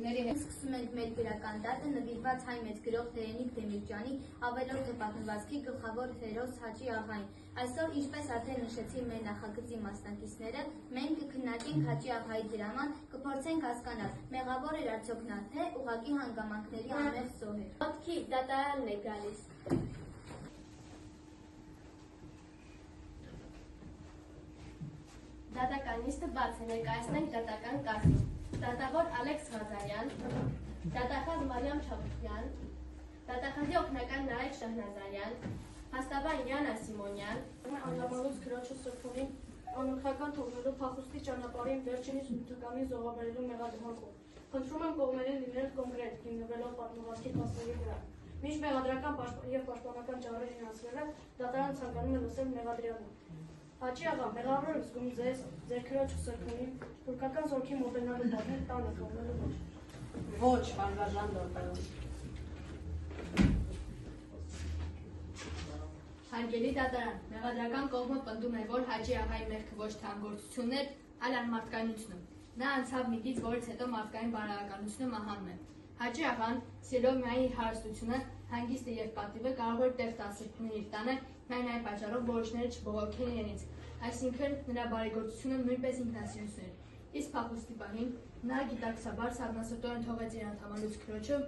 Գիրների հետ սկսում ենք մեր գրական դատը նվիրված հայ մեծ գրող Դերենիկ Դեմիրճյանի ավելորդ պատմվածքի գլխավոր հերոս Հաճի աղային։ Այսօր, ինչպես արդեն նշեցին մեր նախագծի մասնակիցները, մենք կքննարկենք Հաճի աղայի դրաման, կփորձենք հասկանալ մեղավոր էր արդյոք նա, թե ուղղակի հանգամանքների անմեղ զոհ էր։ Ոտքի դատարանն է գալիս։ Դատական նիստը բաց է, ներկայացնենք դատական կազմը։ Դատավոր Ալեքս Ղազարյան, դատախազ Մարիամ Չավուխյան, դատախազի օգնական Նարեկ Շահնազարյան, հաստաբան Յանա Սիմոնյան, Անդամալուց քրոջը սրբունին անօգնական թողնելու փախուստի ճանապարհին վերջինիս ութականին զոհաբերելու մեղադրանքով։ Խնդրում եմ կողմերին լինել կոնկրետ, հիմնվելով պատմվածքի փաստերի վրա։ Մինչ մեղադրական և պաշտպանական ճառերին հասնելը դատարանը ցանկանում է լսել մեղադրյալին։ Հաճի աղա, մեղավոր եք զգում ձեզ, ձեր քրոջը սրբունին, թուրքական զորքի մոտենալու պատմին տանը թողնելու ոչ։ Ոչ, բանվարժան դորտարում։ Հարգելի դատարան, մեղադրական կողմը պնդում է, որ Հաճի աղայի մեղքը ոչ թե անգործությունն էր, այլ անմարդկայնությունը։ Նա անցավ մի գիծ, որից հետո մարդկային բարոյականությունը մահանում է։ Հաճի աղան, սիրելով միայն իր հարստությունը, հանգիստը և պատիվը կարող էր տեղ տալ սրբունին իր տանը, միայն այն պատճառով որոշները չբողոքեն իրենից, այսինքն նրա բարեգործությունը նույնպես ինքնասիրություն էր։ Իսկ փախուստի պահին նա գիտակցաբար սառնասրտորեն թողեց իր անդամալուց քրոջը,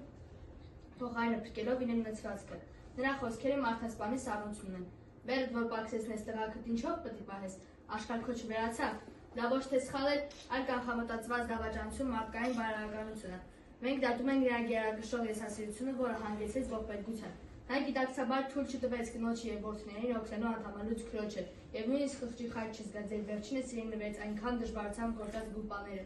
փողայրը փրկելով իրեն մցվածքը։ Նրա խոսքերը մարդասպանի սառնություն են։ Բերդ, որ պակսեցնես տղաքդ, ինչով պետք է պահես, աշխարհքո չվերացավ։ Դա ոչ թե սխալ էր, այլ կանխամտածված դավաճանություն մարդկային բարոյականությունը։ Մենք դատում ենք նրա գերակշռող եսասիրությունը, որը հանգեցրեց ողբերգության։ Նա գիտակցաբար թույլ չտվեց կնոջը և որդիներին օգնելու անդամալուց քրոջը, և նույնիսկ խղճի խայտ չզգաց, երբ վերջինս իրեն նվեց այնքան դժվարությամբ գործած գուլպաները։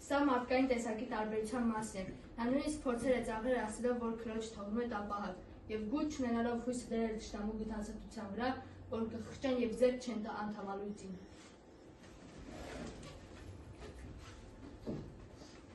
Սա մարդկային տեսակի տարբերության մասին է։ Նա նույնիսկ փորձեր է ծաղրել ասելով, որ քրոջը թողնում է տապահատ, և գութ չունենալով հույսը դրել թշնամու գթասրտության վրա, որ կխղճեն և ձեռք չեն տա անդամալույցին։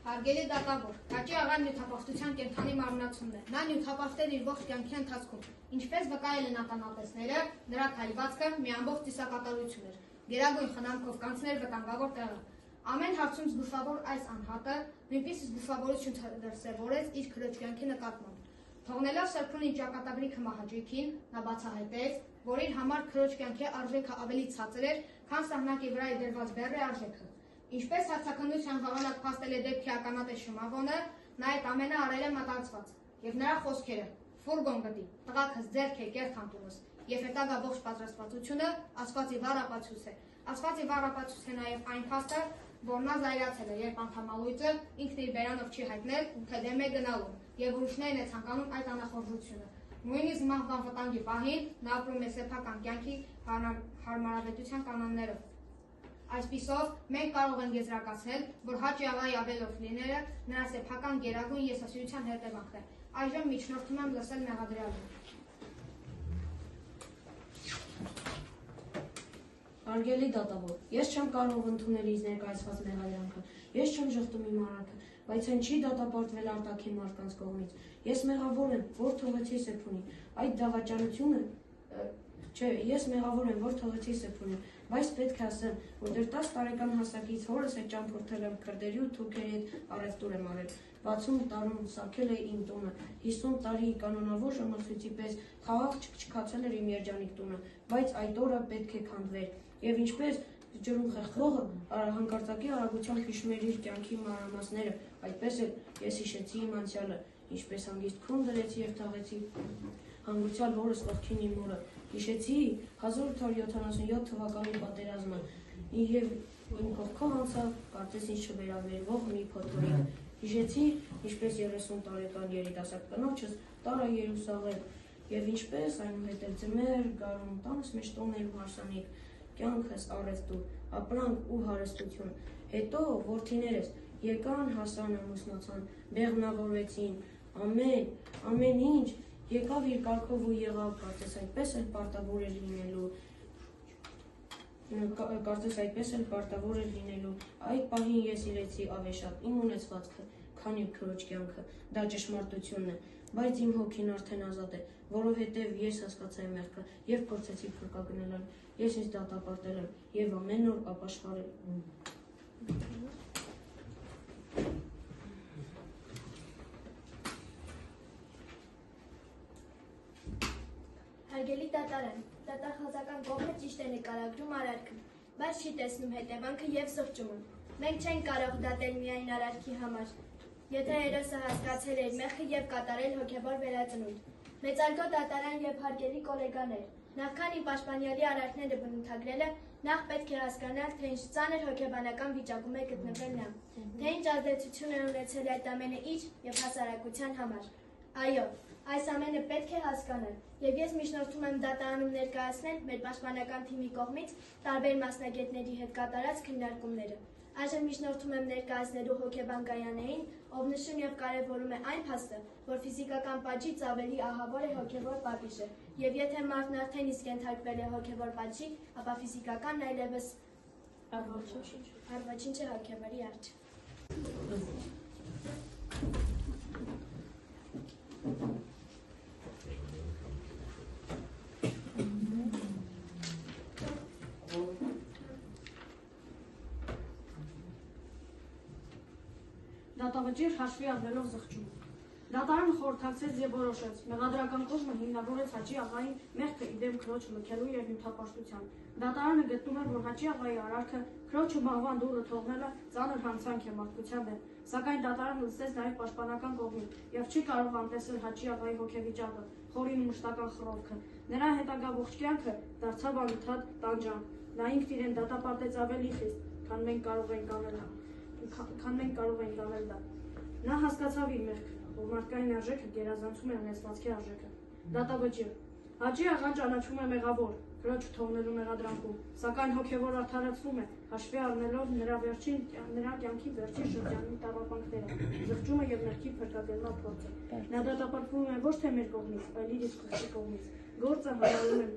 Հարգելի դատավոր, Հաճի աղան նյութապաշտության կենդանի մարմնացումն է։ Նա նյութապաշտել իր ողջ կյանքի ընթացքում, ինչպես վկայել են ականատեսները, նրա քայլվածքը մի ամբողջ ծիսակատարություն էր, գերագույն խնամքով կանցներ վտանգավոր տեղը։ Ամեն հարցում զգուշավոր այս անհատը նույնպես զգուշավորություն դրսևորեց իր քրոջ կյանքի նկատմամբ։ Թողնելով սրբունին ճակատագրի մահաճույքին, նա բացահայտեց, որ իր համար քրոջ կյանքի արժեքը ավելի ցածր էր, քան սահնակի վրա դրված բեռի արժեքը։ Ինչպես հարցաքննության ժամանակ փաստել է դեպքի ականատես Շմավոնը, նա այդ ամենը արել է մտածված, և նրա խոսքերը «ֆուրգոն գտի, տղաքս ձեռք է կեր քանդումս» և հետագա ողջ պատրաստվածությունը ասվածի վառ ապացույց է։ Ասվածի վառ ապացույց է նաև այն փաստը, որ նա զայրացել է, երբ անդամալույցը ինքն իր բերանով չի հայտնել, թե դեմ է գնալու, և ուրիշներն է ցանկանում այդ անախորժությունը։ Նույնիսկ մահվան վտանգի պահին նա ապրում է սեփական կյանքի հարմարավետության կանոններով։ Այսպիսով, մենք կարող ենք եզրակացնել, որ Հաճի աղայի ավելորդ լինելը նրա սեփական գերագույն եսասիրության հետևանքն է։ Այժմ միջնորդում եմ լսել մեղադրյալին։ Հարգելի դատավոր, ես չեմ կարող ընդունել ինձ ներկայացված մեղադրանքը, ես չեմ ժխտում իմ արարքը, բայց այն չի դատապարտվել արտաքին մարդկանց կողմից։ Ես մեղավոր եմ, որ թողեցի սրբունին, այդ դավաճանությունը Չէ, ես մեղավոր եմ, որ թողեցի սրբունին, բայց պետք է ասեմ, որ դեռ 10 տարեկան հասակից հորս հետ ճամփորդել եմ քրդերի ու թուրքերի հետ առևտուր եմ արել, 60 տարում սարքել է իմ տունը, 50 տարի կանոնավոր ժամացույցի պես խաղաղ չքչքացել էր իմ երջանիկ տունը, բայց այդ օրը պետք է քանդվեր, և ինչպես ջրում խեղդվողը հանկարծակի արագությամբ հիշում էր իր կյանքի մանրամասները, այդպես էլ ես հիշեցի իմ անցյալը, ինչպես հանգիստ քուն դրեցի և թաղեցի հանգուցյալ հորս կողքին իմ մորը, հիշեցի 1877 թվականի պատերազմը և իմ կողքով անցավ կարծես ինձ չվերաբերվող մի փոթորիկ, հիշեցի ինչպես 30 տարեկան երիտասարդ կնոջս տարա Երուսաղեմ և ինչպես այնուհետև ձմեռ գարուն տանս մեջ տոներ ու հարսանիք, կյանքս առևտուր, ապրանք ու հարստություն, հետո որդիներս եկան, հասան, ամուսնացան, բեղմնավորվեցին, ամեն ինչ եկավ իր կարգով ու եղավ, կարծես այդպես էլ պարտավոր էր լինելու, այդ պահին ես իրեցի ավեշատ իմ ունեցվածքը, քան իմ քրոջ կյանքը, դա ճշմարտությունն է, բայց իմ հոգին արդեն ազատ է, որովհետև ես հասկացա իմ մեղքը և փորձեցի փրկագնալ, ես ինձ դատապարտել եմ և ամեն օր ապաշխարել։ Հարգելի դատարան, դատախազական կողմը ճիշտ է նկարագրում արարքը, բայց չի տեսնում հետևանքը եւ զղջումը։ Մենք չենք կարող դատել միայն արարքի համար, եթե հերոսը հասկացել էր մեղքը եւ կատարել հոգեբոր վերածնունդ։ Մեծարգո դատարան եւ հարգելի գոլեգաներ, նախքան իմ պաշտպանյալի արարքները բնութագրելը, նախ պետք է հասկանալ, թե ինչ ծանր հոգեբանական վիճակում է գտնվել նա, թե ինչ ազդեցություն է ունեցել այդ ամենը իր եւ հասարակության համար։ Այո, այս ամենը պետք է հասկանալ, եւ ես միջնորդում եմ դատարանում ներկայացնել մեր պաշտպանական թիմի կողմից տարբեր մասնագետների հետ կատարած քննարկումները։ Այժմ միջնորդում եմ ներկայացնելու հոգեբան Գայանեին, ով նշում եւ կարևորում է այն փաստը, որ ֆիզիկական պատժից ավելի ահավոր է հոգեբոր պատիժը, եւ եթե մարդն արդեն իսկ ենթարկվել է հոգեբոր պատժի, ապա ֆիզիկականն այլևս ոչինչ է հոգեբորի արժ։ Դատավճիռ հաշվի առնելով զղջումը։ Դատարանը խորհրդակցեց եւ որոշեց. մեղադրական կողմը հիմնավորեց Հաճի աղային մեղքը իդեմ քրոջ լքելու եւ նյութապաշտության։ Դատարանը գտնում է, որ Հաճի աղայի արարքը քրոջը մահվան դուռը թողնելը ծանր հանցանք է մարդկության դեմ, սակայն դատարանը լսեց նաեւ պաշտպանական կողմին եւ չի կարող անտեսել Հաճի աղայի հոգեվիճակը, խորին ու մշտական խռովքը։ Նրա հետագա ողջ կյանքը դարձավ անընդհատ տանջանք։ Նա ինքն իրեն դատապարտեց ավելի խիստ, քան մենք կարող ենք անել դա։ Նա հասկացավ իր մեղքը, որ մարդկային արժեքը գերազանցում է ունեցվածքի արժեքը։ Դատավճիռ։ Հաճի աղան ճանաչվում է մեղավոր, քրոջը թողնելու մեղադրանքում, սակայն հոգևոր արդարացվում է, հաշվի առնելով նրա կյանքի վերջին շրջանի տառապանքները, զղջումը եւ մեղքի փրկագնման փորձը։ Նա դատապարտվում է ոչ թե մեր կողմից, այլ իր իսկ կողմից։ Գործը համարում են